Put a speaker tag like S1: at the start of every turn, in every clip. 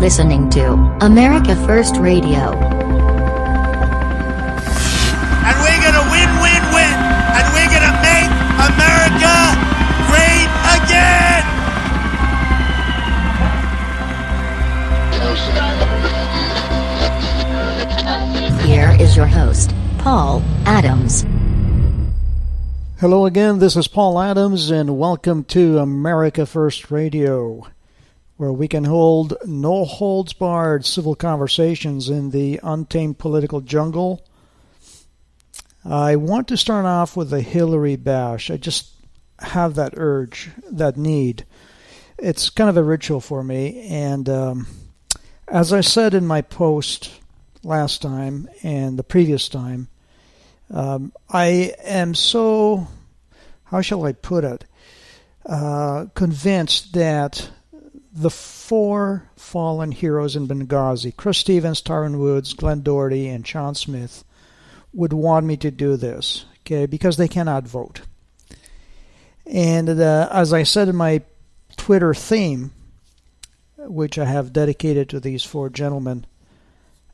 S1: listening to America First Radio.
S2: And we're gonna win, win, win. And we're gonna make America great again.
S1: Here is your host, Paul Adams.
S3: Hello again, this is Paul Adams, and welcome to America First Radio, where we can hold no-holds-barred civil conversations in the untamed political jungle. I want to start off with a Hillary bash. I just have that urge, that need. It's kind of a ritual for me, and as I said in my post last time and the previous time, I am so, how shall I put it, convinced that the four fallen heroes in Benghazi, Chris Stevens, Tyron Woods, Glenn Doherty, and Sean Smith, would want me to do this, okay, because they cannot vote. And as I said in my Twitter theme, which I have dedicated to these four gentlemen,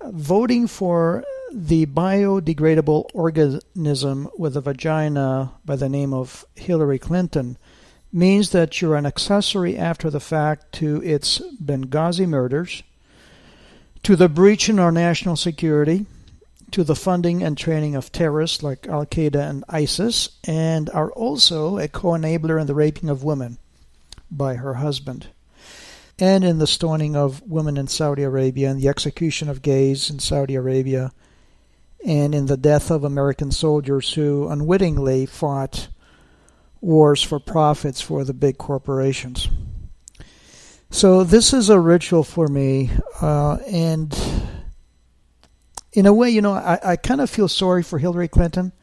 S3: voting for the biodegradable organism with a vagina by the name of Hillary Clinton means that you're an accessory after the fact to its Benghazi murders, to the breach in our national security, to the funding and training of terrorists like Al-Qaeda and ISIS, and are also a co-enabler in the raping of women by her husband, and in the stoning of women in Saudi Arabia, and the execution of gays in Saudi Arabia, and in the death of American soldiers who unwittingly fought wars for profits for the big corporations. So this is a ritual for me, and in a way, I kind of feel sorry for Hillary Clinton,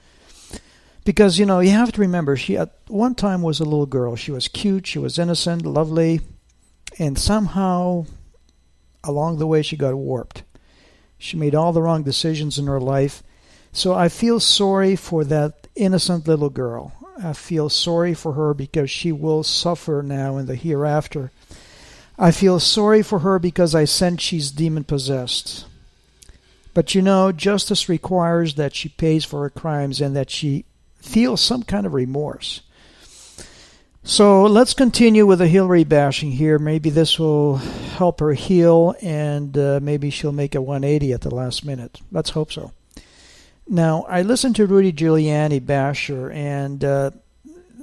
S3: because, you have to remember, she at one time was a little girl. She was cute, she was innocent, lovely, and somehow along the way she got warped. She made all the wrong decisions in her life. So I feel sorry for that innocent little girl. I feel sorry for her because she will suffer now in the hereafter. I feel sorry for her because I sense she's demon-possessed. But justice requires that she pays for her crimes and that she feels some kind of remorse. So let's continue with the Hillary bashing here. Maybe this will help her heal, and maybe she'll make a 180 at the last minute. Let's hope so. Now, I listened to Rudy Giuliani bash her, and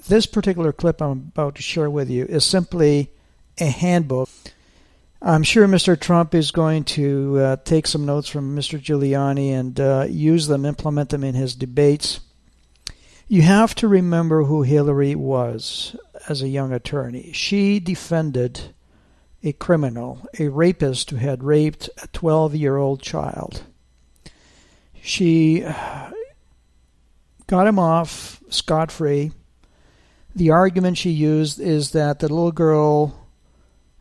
S3: this particular clip I'm about to share with you is simply a handbook. I'm sure Mr. Trump is going to take some notes from Mr. Giuliani and use them, implement them in his debates. You have to remember who Hillary was as a young attorney. She defended a criminal, a rapist who had raped a 12-year-old child. She got him off scot-free. The argument she used is that the little girl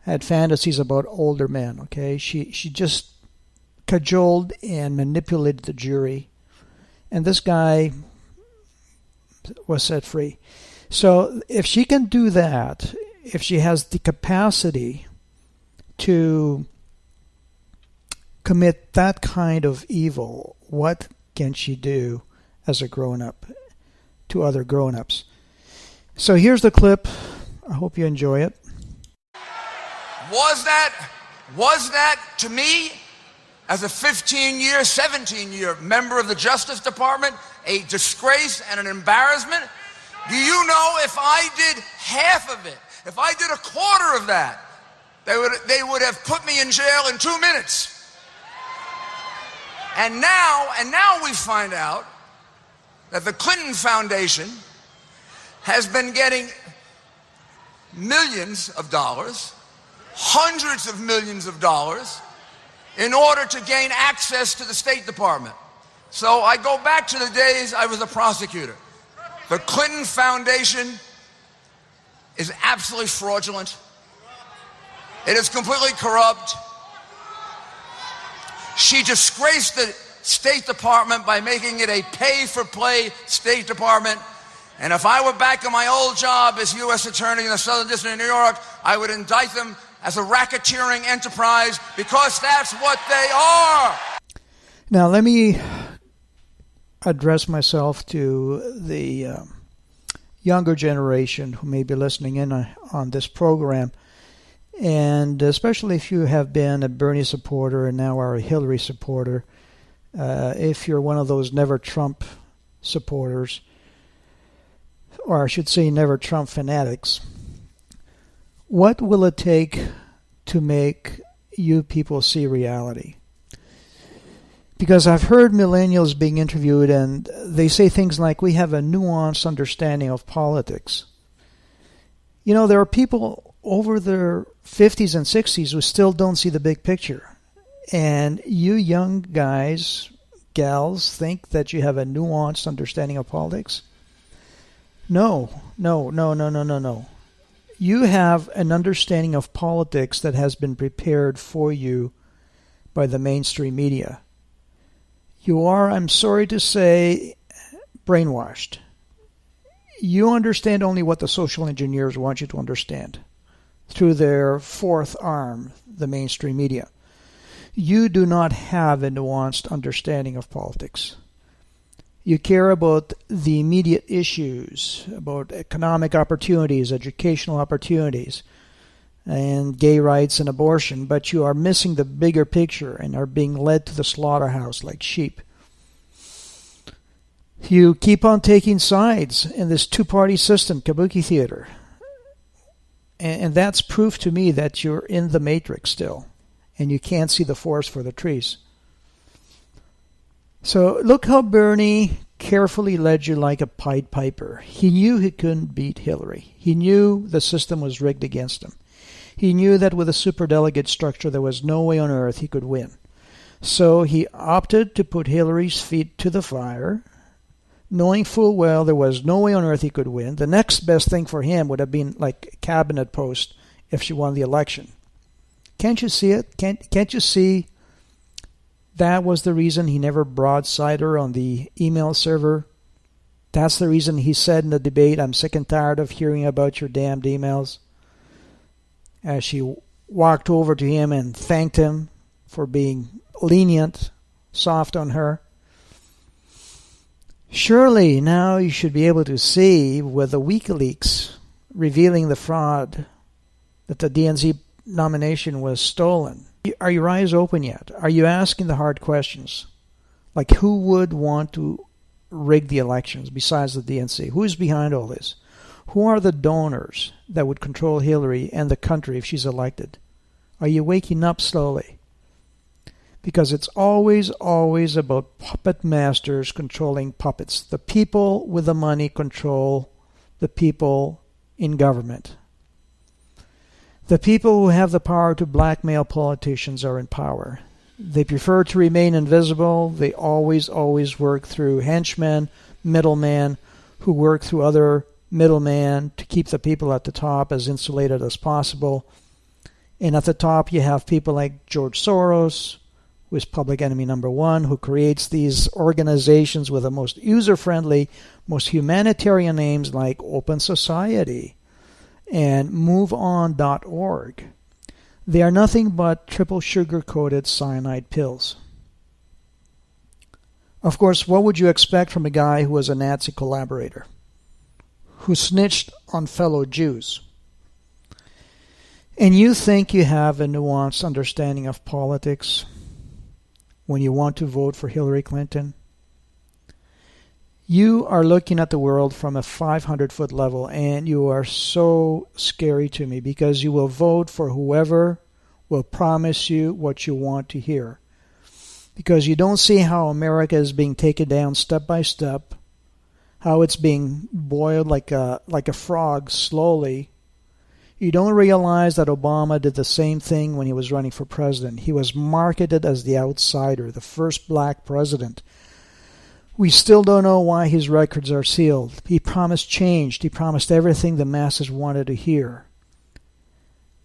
S3: had fantasies about older men, okay? She just cajoled and manipulated the jury. And this guy was set free. So if she can do that, if she has the capacity to commit that kind of evil, what can she do as a grown-up to other grown-ups? So here's the clip. I hope you enjoy it.
S2: Was that to me, as a 15-year, 17-year member of the Justice Department, a disgrace and an embarrassment? Do you know if I did half of it, if I did a quarter of that, they would have put me in jail in 2 minutes. And now we find out that the Clinton Foundation has been getting millions of dollars, hundreds of millions of dollars, in order to gain access to the State Department. So I go back to the days I was a prosecutor. The Clinton Foundation is absolutely fraudulent. It is completely corrupt. She disgraced the State Department by making it a pay-for-play State Department. And if I were back in my old job as U.S. Attorney in the Southern District of New York, I would indict them as a racketeering enterprise, because that's what they are.
S3: Now, let me address myself to the younger generation who may be listening in on this program, and especially if you have been a Bernie supporter and now are a Hillary supporter, if you're one of those never Trump supporters, or I should say never Trump fanatics, what will it take to make you people see reality? Because I've heard millennials being interviewed and they say things like, we have a nuanced understanding of politics. You know, there are people over their 50s and 60s who still don't see the big picture. And you young guys, gals, think that you have a nuanced understanding of politics? No. You have an understanding of politics that has been prepared for you by the mainstream media. You are, I'm sorry to say, brainwashed. You understand only what the social engineers want you to understand through their fourth arm, the mainstream media. You do not have a nuanced understanding of politics. You care about the immediate issues, about economic opportunities, educational opportunities, and gay rights and abortion, but you are missing the bigger picture and are being led to the slaughterhouse like sheep. You keep on taking sides in this two-party system, kabuki theater. And that's proof to me that you're in the matrix still, and you can't see the forest for the trees. So look how Bernie carefully led you like a Pied Piper. He knew he couldn't beat Hillary. He knew the system was rigged against him. He knew that with a superdelegate structure there was no way on earth he could win. So he opted to put Hillary's feet to the fire, knowing full well there was no way on earth he could win. The next best thing for him would have been like a cabinet post if she won the election. Can't you see it? Can't you see that was the reason he never broadsided her on the email server? That's the reason he said in the debate, I'm sick and tired of hearing about your damned emails. As she walked over to him and thanked him for being lenient, soft on her. Surely now you should be able to see with the WikiLeaks revealing the fraud that the DNC nomination was stolen. Are your eyes open yet? Are you asking the hard questions? Like, who would want to rig the elections besides the DNC? Who is behind all this? Who are the donors that would control Hillary and the country if she's elected? Are you waking up slowly? Because it's always about puppet masters controlling puppets. The people with the money control the people in government. The people who have the power to blackmail politicians are in power. They prefer to remain invisible. They always work through henchmen, middlemen, who work through other middlemen to keep the people at the top as insulated as possible. And at the top you have people like George Soros, who is public enemy number one, who creates these organizations with the most user-friendly, most humanitarian names like Open Society and MoveOn.org. They are nothing but triple sugar-coated cyanide pills. Of course, what would you expect from a guy who was a Nazi collaborator, who snitched on fellow Jews? And you think you have a nuanced understanding of politics when you want to vote for Hillary Clinton? You are looking at the world from a 500-foot level, and you are so scary to me because you will vote for whoever will promise you what you want to hear. Because you don't see how America is being taken down step by step, how it's being boiled like a frog slowly. You don't realize that Obama did the same thing when he was running for president. He was marketed as the outsider, the first black president. We still don't know why his records are sealed. He promised change. He promised everything the masses wanted to hear.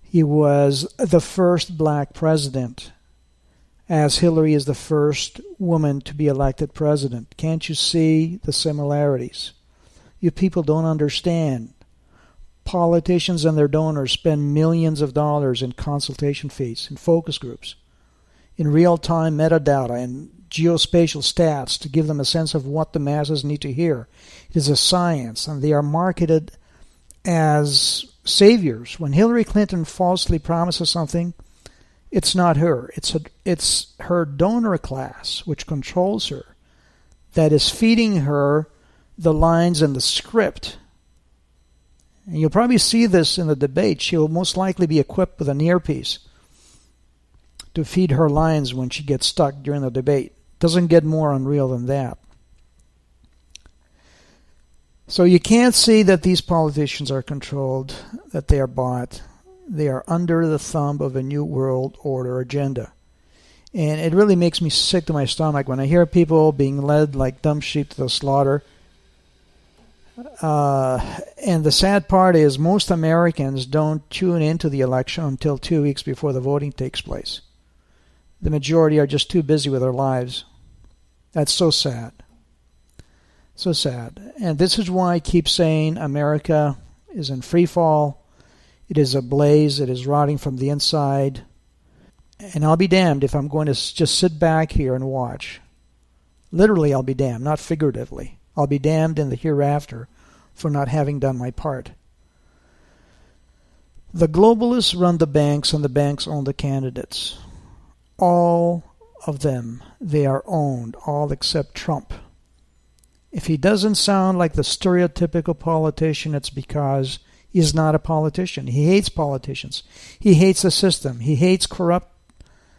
S3: He was the first black president, as Hillary is the first woman to be elected president. Can't you see the similarities? You people don't understand. politicians and their donors spend millions of dollars in consultation fees, in focus groups, in real-time metadata and geospatial stats to give them a sense of what the masses need to hear. It is a science, and they are marketed as saviors. When Hillary Clinton falsely promises something, it's not her. It's her donor class, which controls her, that is feeding her the lines and the script. And you'll probably see this in the debate. She'll most likely be equipped with an earpiece to feed her lines when she gets stuck during the debate. Doesn't get more unreal than that. So you can't see that these politicians are controlled, that they are bought. They are under the thumb of a new world order agenda. And it really makes me sick to my stomach when I hear people being led like dumb sheep to the slaughter. And the sad part is most Americans don't tune into the election until 2 weeks before the voting takes place. The majority are just too busy with their lives. That's so sad. So sad. And this is why I keep saying America is in free fall. It is ablaze. It is rotting from the inside. And I'll be damned if I'm going to just sit back here and watch. Literally, I'll be damned, not figuratively. I'll be damned in the hereafter for not having done my part. The globalists run the banks, and the banks own the candidates. All of them, they are owned, all except Trump. If he doesn't sound like the stereotypical politician, it's because he's not a politician. He hates politicians. He hates the system. He hates corrupt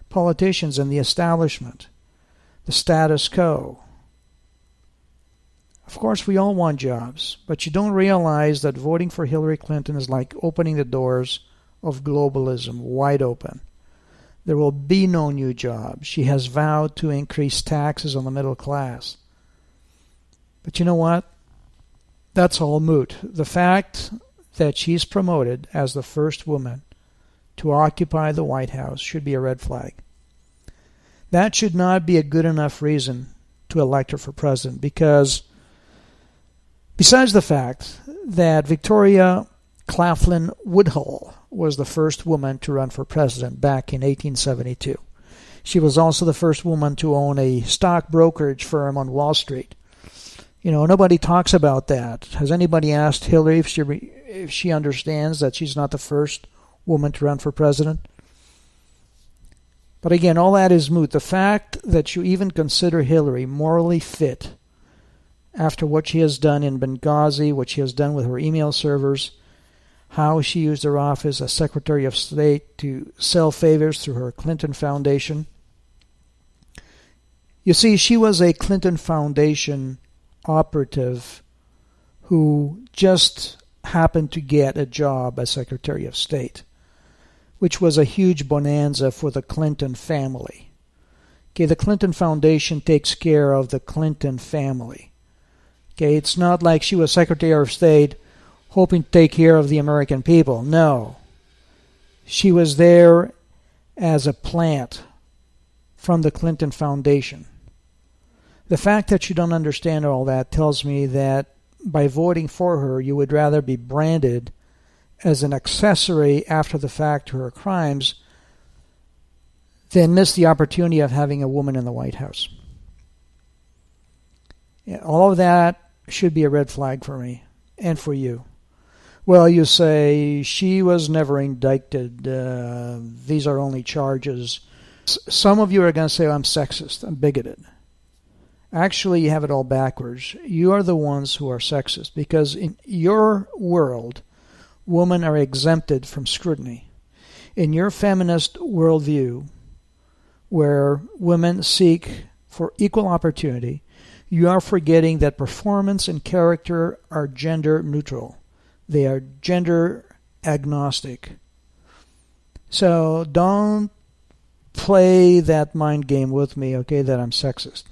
S3: politicians and the establishment, the status quo. Of course, we all want jobs, but you don't realize that voting for Hillary Clinton is like opening the doors of globalism wide open. There will be no new jobs. She has vowed to increase taxes on the middle class. But you know what? That's all moot. The fact that she's promoted as the first woman to occupy the White House should be a red flag. That should not be a good enough reason to elect her for president, because besides the fact that Victoria Claflin Woodhull was the first woman to run for president back in 1872. She was also the first woman to own a stock brokerage firm on Wall Street. You know, nobody talks about that. Has anybody asked Hillary if she understands that she's not the first woman to run for president? But again, all that is moot. The fact that you even consider Hillary morally fit after what she has done in Benghazi, what she has done with her email servers, how she used her office as Secretary of State to sell favors through her Clinton Foundation. You see, she was a Clinton Foundation operative who just happened to get a job as Secretary of State, which was a huge bonanza for the Clinton family. Okay, the Clinton Foundation takes care of the Clinton family. Okay, it's not like she was Secretary of State hoping to take care of the American people. No. She was there as a plant from the Clinton Foundation. The fact that you don't understand all that tells me that by voting for her, you would rather be branded as an accessory after the fact to her crimes than miss the opportunity of having a woman in the White House. All of that should be a red flag for me and for you. Well, you say, she was never indicted. These are only charges. Some of you are going to say, I'm sexist, I'm bigoted. Actually, you have it all backwards. You are the ones who are sexist, because in your world, women are exempted from scrutiny. In your feminist worldview, where women seek for equal opportunity, you are forgetting that performance and character are gender neutral. They are gender agnostic. So don't play that mind game with me, okay, that I'm sexist.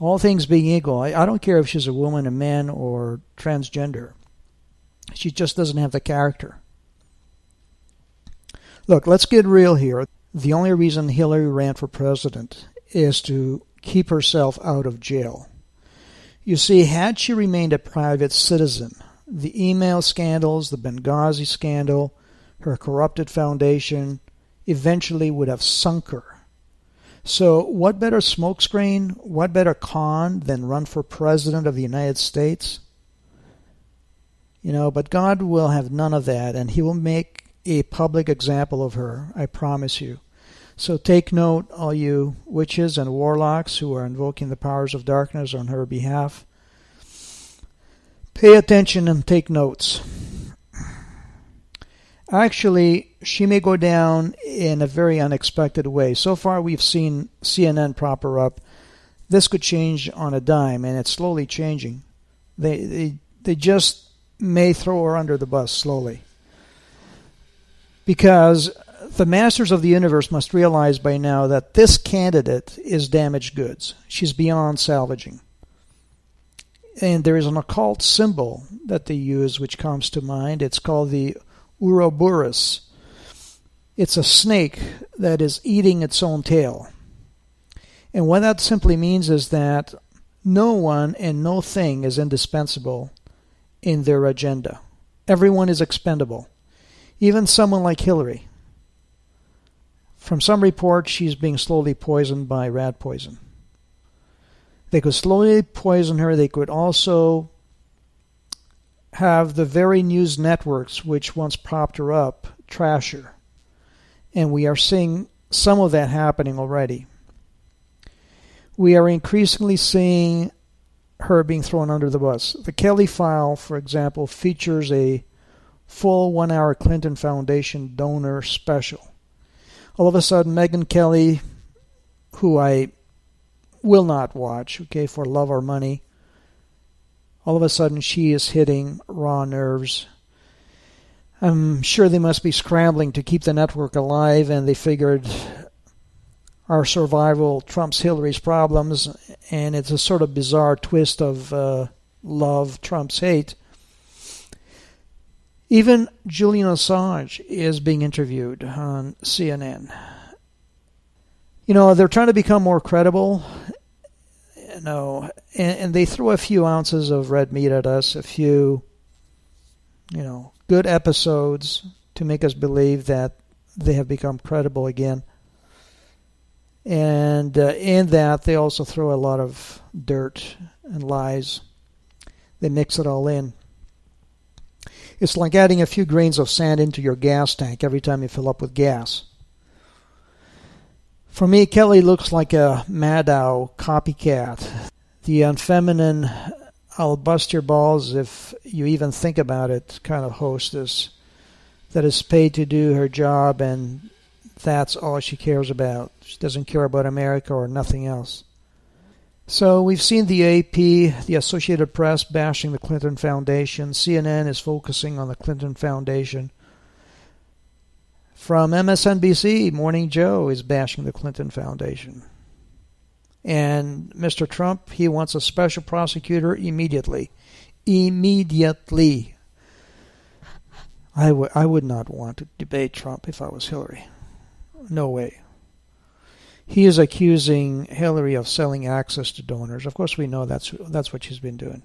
S3: All things being equal, I don't care if she's a woman, a man, or transgender. She just doesn't have the character. Look, let's get real here. The only reason Hillary ran for president is to keep herself out of jail. You see, had she remained a private citizen, the email scandals, the Benghazi scandal, her corrupted foundation eventually would have sunk her. So what better smokescreen, what better con than run for president of the United States? But God will have none of that, and he will make a public example of her, I promise you. So take note, all you witches and warlocks who are invoking the powers of darkness on her behalf. Pay attention and take notes. Actually, she may go down in a very unexpected way. So far, we've seen CNN prop her up. This could change on a dime, and it's slowly changing. They just may throw her under the bus slowly. Because the masters of the universe must realize by now that this candidate is damaged goods. She's beyond salvaging. And there is an occult symbol that they use which comes to mind. It's called the Ouroboros. It's a snake that is eating its own tail. And what that simply means is that no one and no thing is indispensable in their agenda. Everyone is expendable. Even someone like Hillary. From some reports, she's being slowly poisoned by rat poison. They could slowly poison her. They could also have the very news networks which once propped her up trash her. And we are seeing some of that happening already. We are increasingly seeing her being thrown under the bus. The Kelly file, for example, features a full 1-hour Clinton Foundation donor special. All of a sudden, Megyn Kelly, who I will not watch, for love or money, all of a sudden she is hitting raw nerves. I'm sure they must be scrambling to keep the network alive, and they figured our survival trumps Hillary's problems, and it's a sort of bizarre twist of love trumps hate. Even Julian Assange is being interviewed on CNN. They're trying to become more credible, and they throw a few ounces of red meat at us, a few, good episodes to make us believe that they have become credible again. And in that, they also throw a lot of dirt and lies. They mix it all in. It's like adding a few grains of sand into your gas tank every time you fill up with gas. For me, Kelly looks like a Maddow copycat. The unfeminine, I'll bust your balls if you even think about it kind of hostess that is paid to do her job, and that's all she cares about. She doesn't care about America or nothing else. So we've seen the AP, the Associated Press, bashing the Clinton Foundation. CNN is focusing on the Clinton Foundation. From MSNBC, Morning Joe is bashing the Clinton Foundation. And Mr. Trump, he wants a special prosecutor immediately. Immediately. I would not want to debate Trump if I was Hillary. No way. He is accusing Hillary of selling access to donors. Of course, we know that's what she's been doing.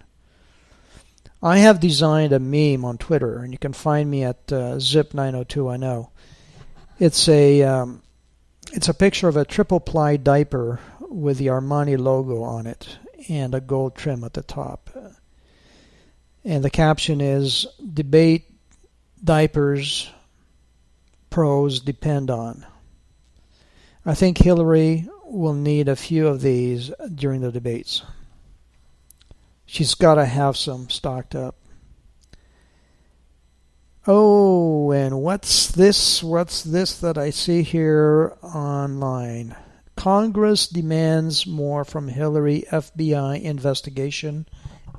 S3: I have designed a meme on Twitter, and you can find me at Zip90210. It's a picture of a triple-ply diaper with the Armani logo on it and a gold trim at the top. And the caption is, "Debate diapers pros depend on." I think Hillary will need a few of these during the debates. She's got to have some stocked up. Oh, and what's this that I see here online? Congress demands more from Hillary FBI investigation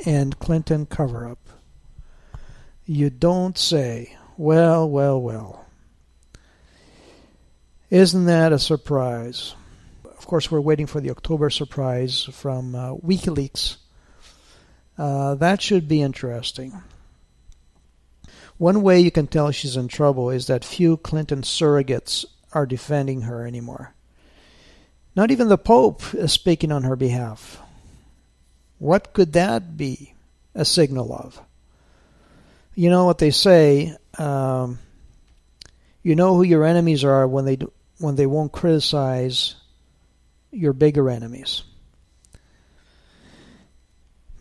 S3: and Clinton cover-up. You don't say. Well, well, well. Isn't that a surprise? Of course, we're waiting for the October surprise from WikiLeaks. That should be interesting. One way you can tell she's in trouble is that few Clinton surrogates are defending her anymore. Not even the Pope is speaking on her behalf. What could that be a signal of? You know what they say, you know who your enemies are when they won't criticize your bigger enemies.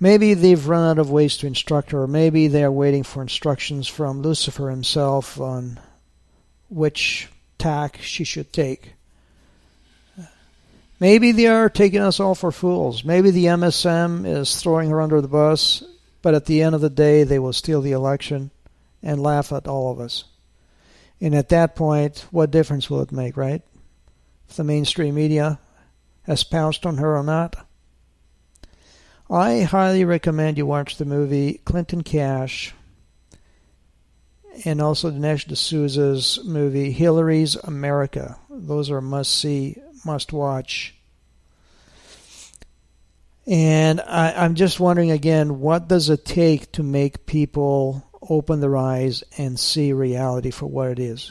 S3: Maybe they've run out of ways to instruct her, or maybe they are waiting for instructions from Lucifer himself on which tack she should take. Maybe they are taking us all for fools. Maybe the MSM is throwing her under the bus, but at the end of the day they will steal the election and laugh at all of us. And at that point, what difference will it make, right? If the mainstream media has pounced on her or not? I highly recommend you watch the movie Clinton Cash and also Dinesh D'Souza's movie Hillary's America. Those are must-see, must-watch. And I'm just wondering again, what does it take to make people open their eyes and see reality for what it is?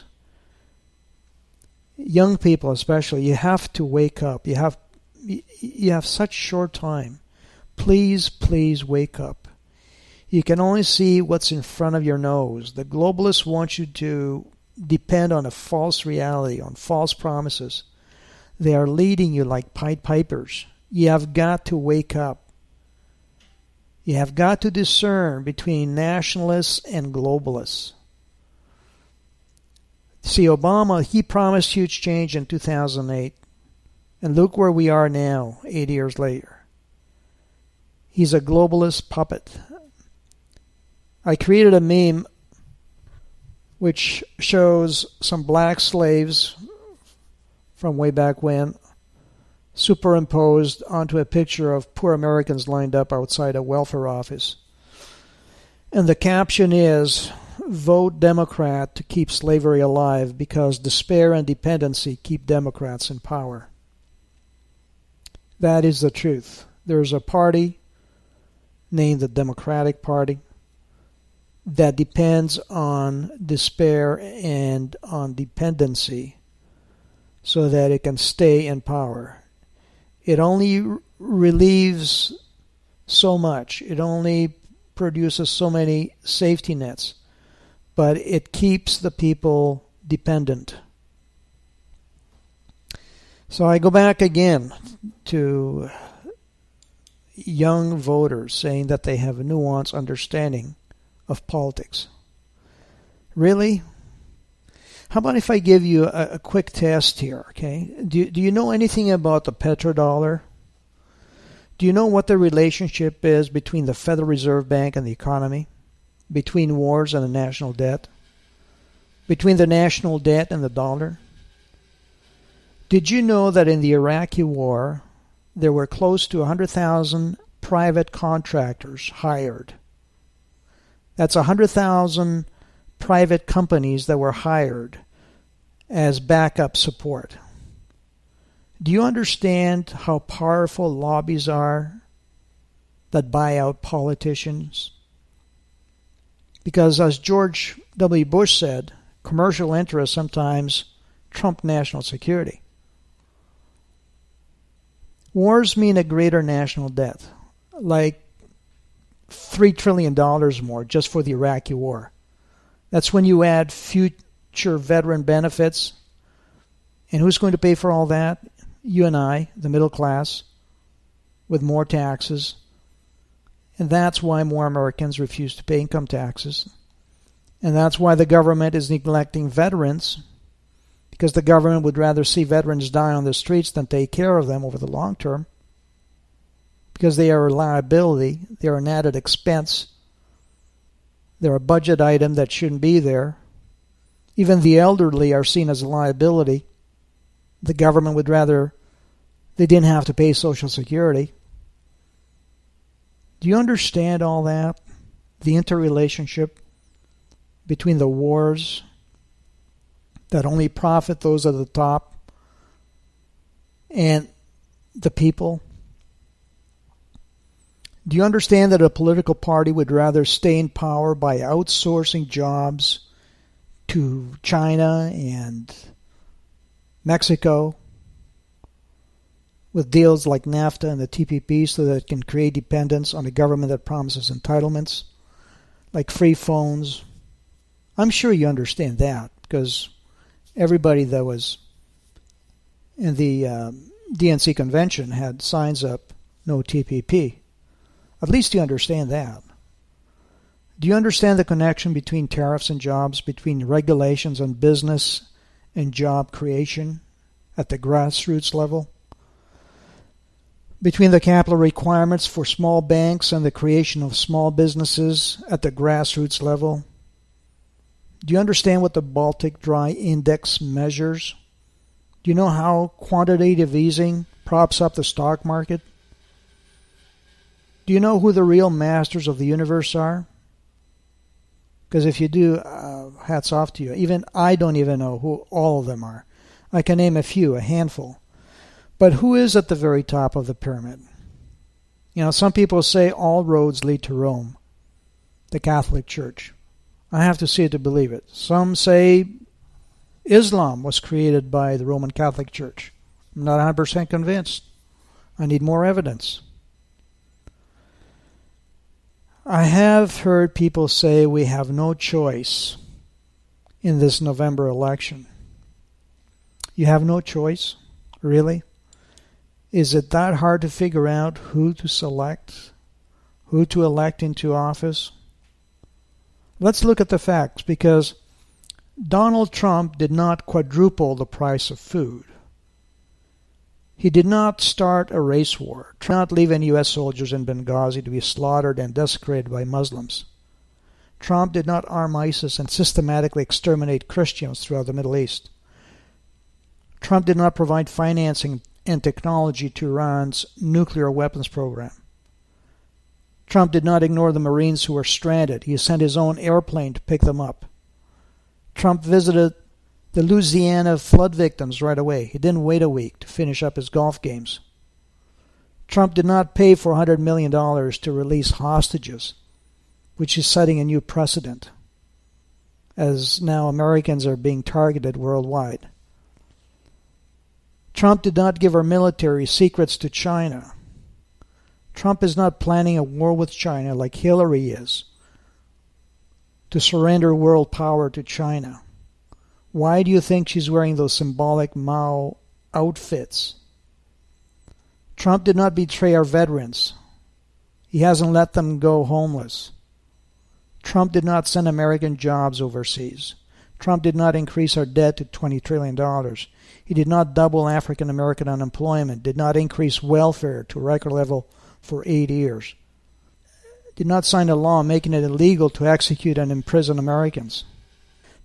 S3: Young people especially, you have to wake up. You have such short time. Please wake up. You can only see what's in front of your nose. The globalists want you to depend on a false reality, on false promises. They are leading you like Pied Pipers. You have got to wake up. You have got to discern between nationalists and globalists. See, Obama, he promised huge change in 2008. And look where we are now, 8 years later. He's a globalist puppet. I created a meme which shows some black slaves from way back when superimposed onto a picture of poor Americans lined up outside a welfare office. And the caption is, "Vote Democrat to keep slavery alive because despair and dependency keep Democrats in power." That is the truth. There's a party named the Democratic Party that depends on despair and on dependency so that it can stay in power. It only relieves so much. It only produces so many safety nets, but it keeps the people dependent. So I go back again to young voters saying that they have a nuanced understanding of politics. Really? How about if I give you a quick test here, okay? Do you know anything about the petrodollar? Do you know what the relationship is between the Federal Reserve Bank and the economy? Between wars and the national debt? Between the national debt and the dollar? Did you know that in the Iraqi war, there were close to 100,000 private contractors hired? That's 100,000 private companies that were hired as backup support. Do you understand how powerful lobbies are that buy out politicians? Because as George W. Bush said, commercial interests sometimes trump national security. Wars mean a greater national debt, like $3 trillion more just for the Iraqi war. That's when you add future veteran benefits. And who's going to pay for all that? You and I, the middle class, with more taxes. And that's why more Americans refuse to pay income taxes. And that's why the government is neglecting veterans, because the government would rather see veterans die on the streets than take care of them over the long term, because they are a liability, they are an added expense, they're a budget item that shouldn't be there. Even the elderly are seen as a liability. The government would rather they didn't have to pay Social Security. Do you understand all that? The interrelationship between the wars that only profit those at the top and the people? Do you understand that a political party would rather stay in power by outsourcing jobs to China and Mexico with deals like NAFTA and the TPP so that it can create dependence on a government that promises entitlements? like free phones. I'm sure you understand that because everybody that was in the DNC convention had signs up, no TPP. At least you understand that. Do you understand the connection between tariffs and jobs, between regulations on business and job creation at the grassroots level? Between the capital requirements for small banks and the creation of small businesses at the grassroots level? Do you understand what the Baltic Dry Index measures? Do you know how quantitative easing props up the stock market? Do you know who the real masters of the universe are? Because if you do, hats off to you. Even I don't even know who all of them are. I can name a few, a handful. But who is at the very top of the pyramid? You know, some people say all roads lead to Rome, the Catholic Church. I have to see it to believe it. Some say Islam was created by the Roman Catholic Church. I'm not 100% convinced. I need more evidence. I have heard people say we have no choice in this November election. You have no choice? Really? Is it that hard to figure out who to select, who to elect into office? Let's look at the facts, because Donald Trump did not quadruple the price of food. He did not start a race war, did not leave any U.S. soldiers in Benghazi to be slaughtered and desecrated by Muslims. Trump did not arm ISIS and systematically exterminate Christians throughout the Middle East. Trump did not provide financing and technology to Iran's nuclear weapons program. Trump did not ignore the Marines who were stranded. He sent his own airplane to pick them up. Trump visited the Louisiana flood victims right away. He didn't wait a week to finish up his golf games. Trump did not pay $400 million to release hostages, which is setting a new precedent, as now Americans are being targeted worldwide. Trump did not give our military secrets to China. Trump is not planning a war with China like Hillary is, to surrender world power to China. Why do you think she's wearing those symbolic Mao outfits? Trump did not betray our veterans. He hasn't let them go homeless. Trump did not send American jobs overseas. Trump did not increase our debt to $20 trillion. He did not double African American unemployment, did not increase welfare to a record level for 8 years, did not sign a law making it illegal to execute and imprison Americans.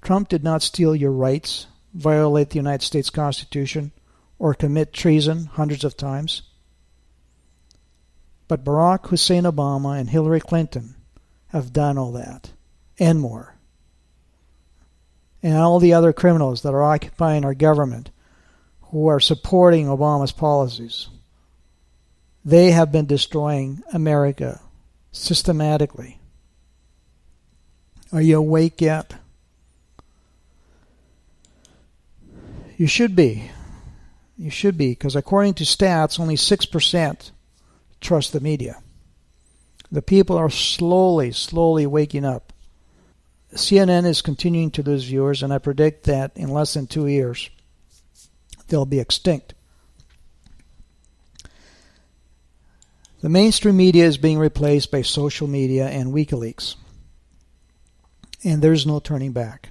S3: Trump did not steal your rights, violate the United States Constitution, or commit treason hundreds of times. But Barack Hussein Obama and Hillary Clinton have done all that, and more. And all the other criminals that are occupying our government, who are supporting Obama's policies, they have been destroying America systematically. Are you awake yet? You should be. You should be, because according to stats, only 6% trust the media. The people are slowly waking up. CNN is continuing to lose viewers, and I predict that in less than 2 years, they'll be extinct. The mainstream media is being replaced by social media and WikiLeaks, and there's no turning back.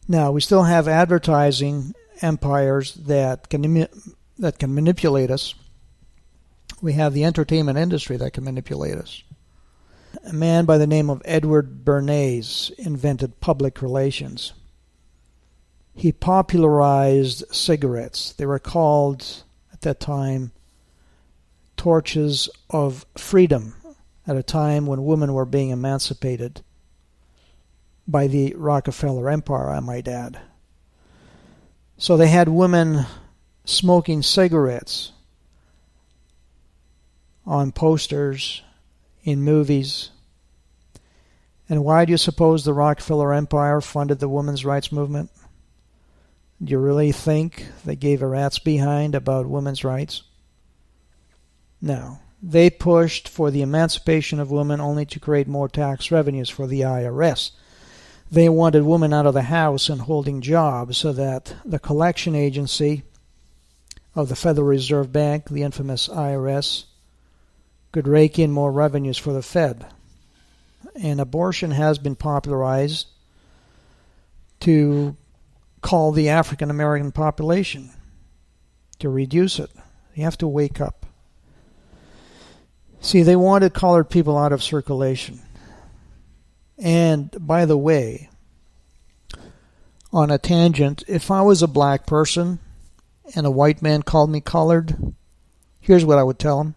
S3: Now, we still have advertising empires that can manipulate us. We have the entertainment industry that can manipulate us. A man by the name of Edward Bernays invented public relations. He popularized cigarettes. They were called, at that time, torches of freedom, at a time when women were being emancipated by the Rockefeller Empire, I might add. So they had women smoking cigarettes on posters, in movies. And why do you suppose the Rockefeller Empire funded the women's rights movement? Do you really think they gave a rat's behind about women's rights? No. They pushed for the emancipation of women only to create more tax revenues for the IRS. They wanted women out of the house and holding jobs so that the collection agency of the Federal Reserve Bank, the infamous IRS, could rake in more revenues for the Fed. And abortion has been popularized to call the African American population, to reduce it. You have to wake up. See, they wanted colored people out of circulation. And by the way, on a tangent, if I was a black person and a white man called me colored, here's what I would tell him.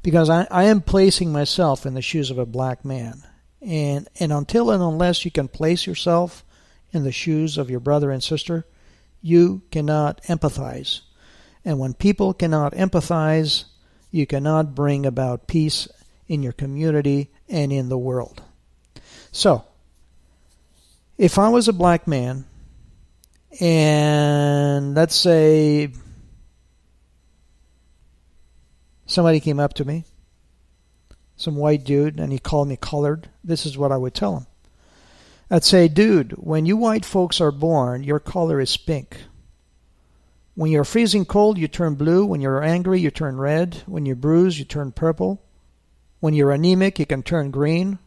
S3: Because I am placing myself in the shoes of a black man. And until and unless you can place yourself in the shoes of your brother and sister, you cannot empathize. And when people cannot empathize, you cannot bring about peace in your community and in the world. So, if I was a black man, and let's say somebody came up to me, some white dude, and he called me colored, this is what I would tell him. I'd say, dude, when you white folks are born, your color is pink. When you're freezing cold, you turn blue. When you're angry, you turn red. When you're bruised, you turn purple. When you're anemic, you can turn green.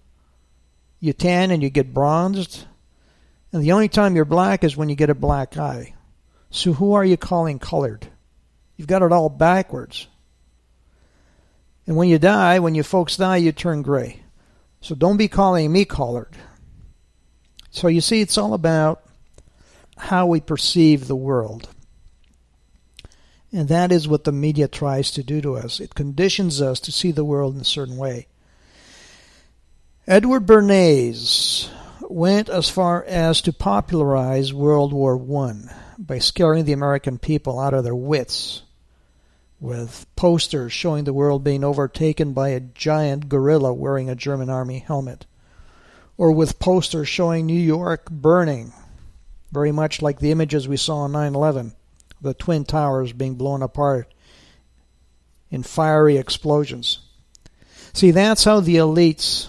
S3: You tan and you get bronzed. And the only time you're black is when you get a black eye. So who are you calling colored? You've got it all backwards. And when you die, when you folks die, you turn gray. So don't be calling me colored. So you see, it's all about how we perceive the world. And that is what the media tries to do to us. It conditions us to see the world in a certain way. Edward Bernays went as far as to popularize World War I by scaring the American people out of their wits with posters showing the world being overtaken by a giant gorilla wearing a German army helmet, or with posters showing New York burning, very much like the images we saw on 9/11, the Twin Towers being blown apart in fiery explosions. See, that's how the elites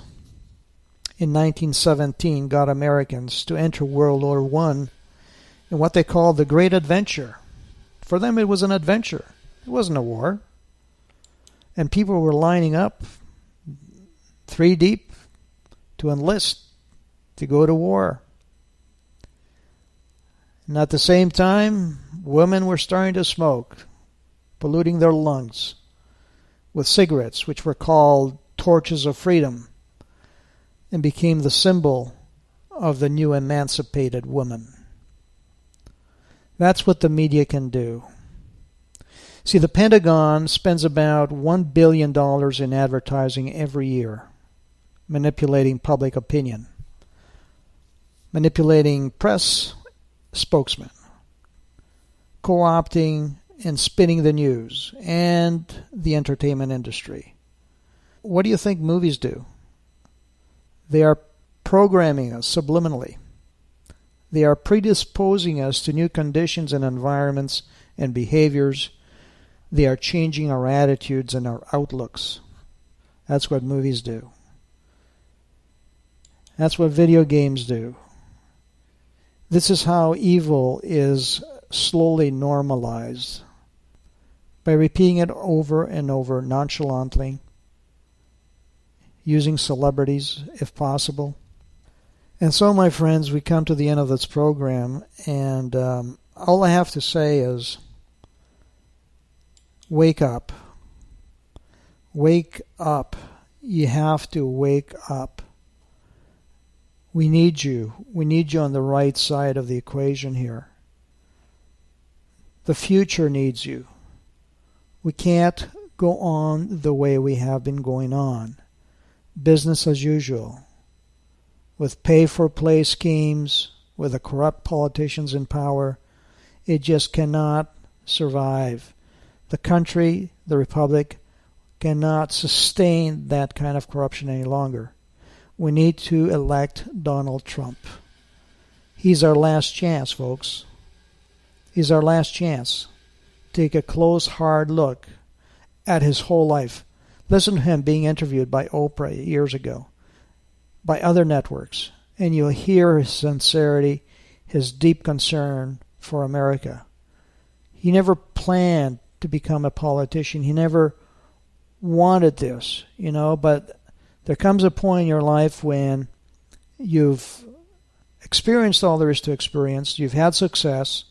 S3: in 1917 got Americans to enter World War I in what they called the Great Adventure. For them, it was an adventure. It wasn't a war. And people were lining up 3 deep to enlist, to go to war. And at the same time, women were starting to smoke, polluting their lungs with cigarettes, which were called torches of freedom, and became the symbol of the new emancipated woman. That's what the media can do. See, the Pentagon spends about $1 billion in advertising every year, manipulating public opinion, manipulating press spokesmen, co-opting and spinning the news and the entertainment industry. What do you think movies do? They are programming us subliminally. They are predisposing us to new conditions and environments and behaviors. They are changing our attitudes and our outlooks. That's what movies do. That's what video games do. This is how evil is slowly normalized, by repeating it over and over nonchalantly, using celebrities if possible. And so, my friends, we come to the end of this program, and all I have to say is, wake up. Wake up. You have to wake up. We need you. We need you on the right side of the equation here. The future needs you. We can't go on the way we have been going on. Business as usual. With pay-for-play schemes, with the corrupt politicians in power, it just cannot survive. The country, the republic, cannot sustain that kind of corruption any longer. We need to elect Donald Trump. He's our last chance, folks. He's our last chance. Take a close, hard look at his whole life. Listen to him being interviewed by Oprah years ago, by other networks, and you'll hear his sincerity, his deep concern for America. He never planned to become a politician. He never wanted this, but there comes a point in your life when you've experienced all there is to experience, you've had success,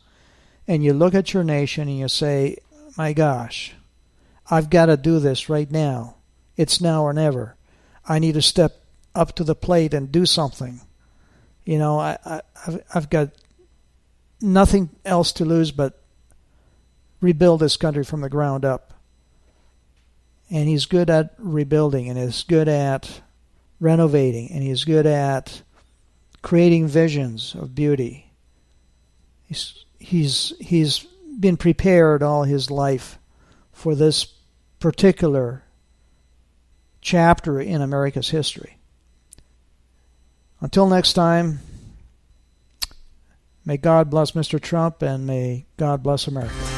S3: and you look at your nation and you say, my gosh, I've got to do this right now. It's now or never. I need to step up to the plate and do something. I've got nothing else to lose but rebuild this country from the ground up. And he's good at rebuilding, and he's good at renovating, and he's good at creating visions of beauty. He's been prepared all his life for this particular chapter in America's history. Until next time, may God bless Mr. Trump, and may God bless America.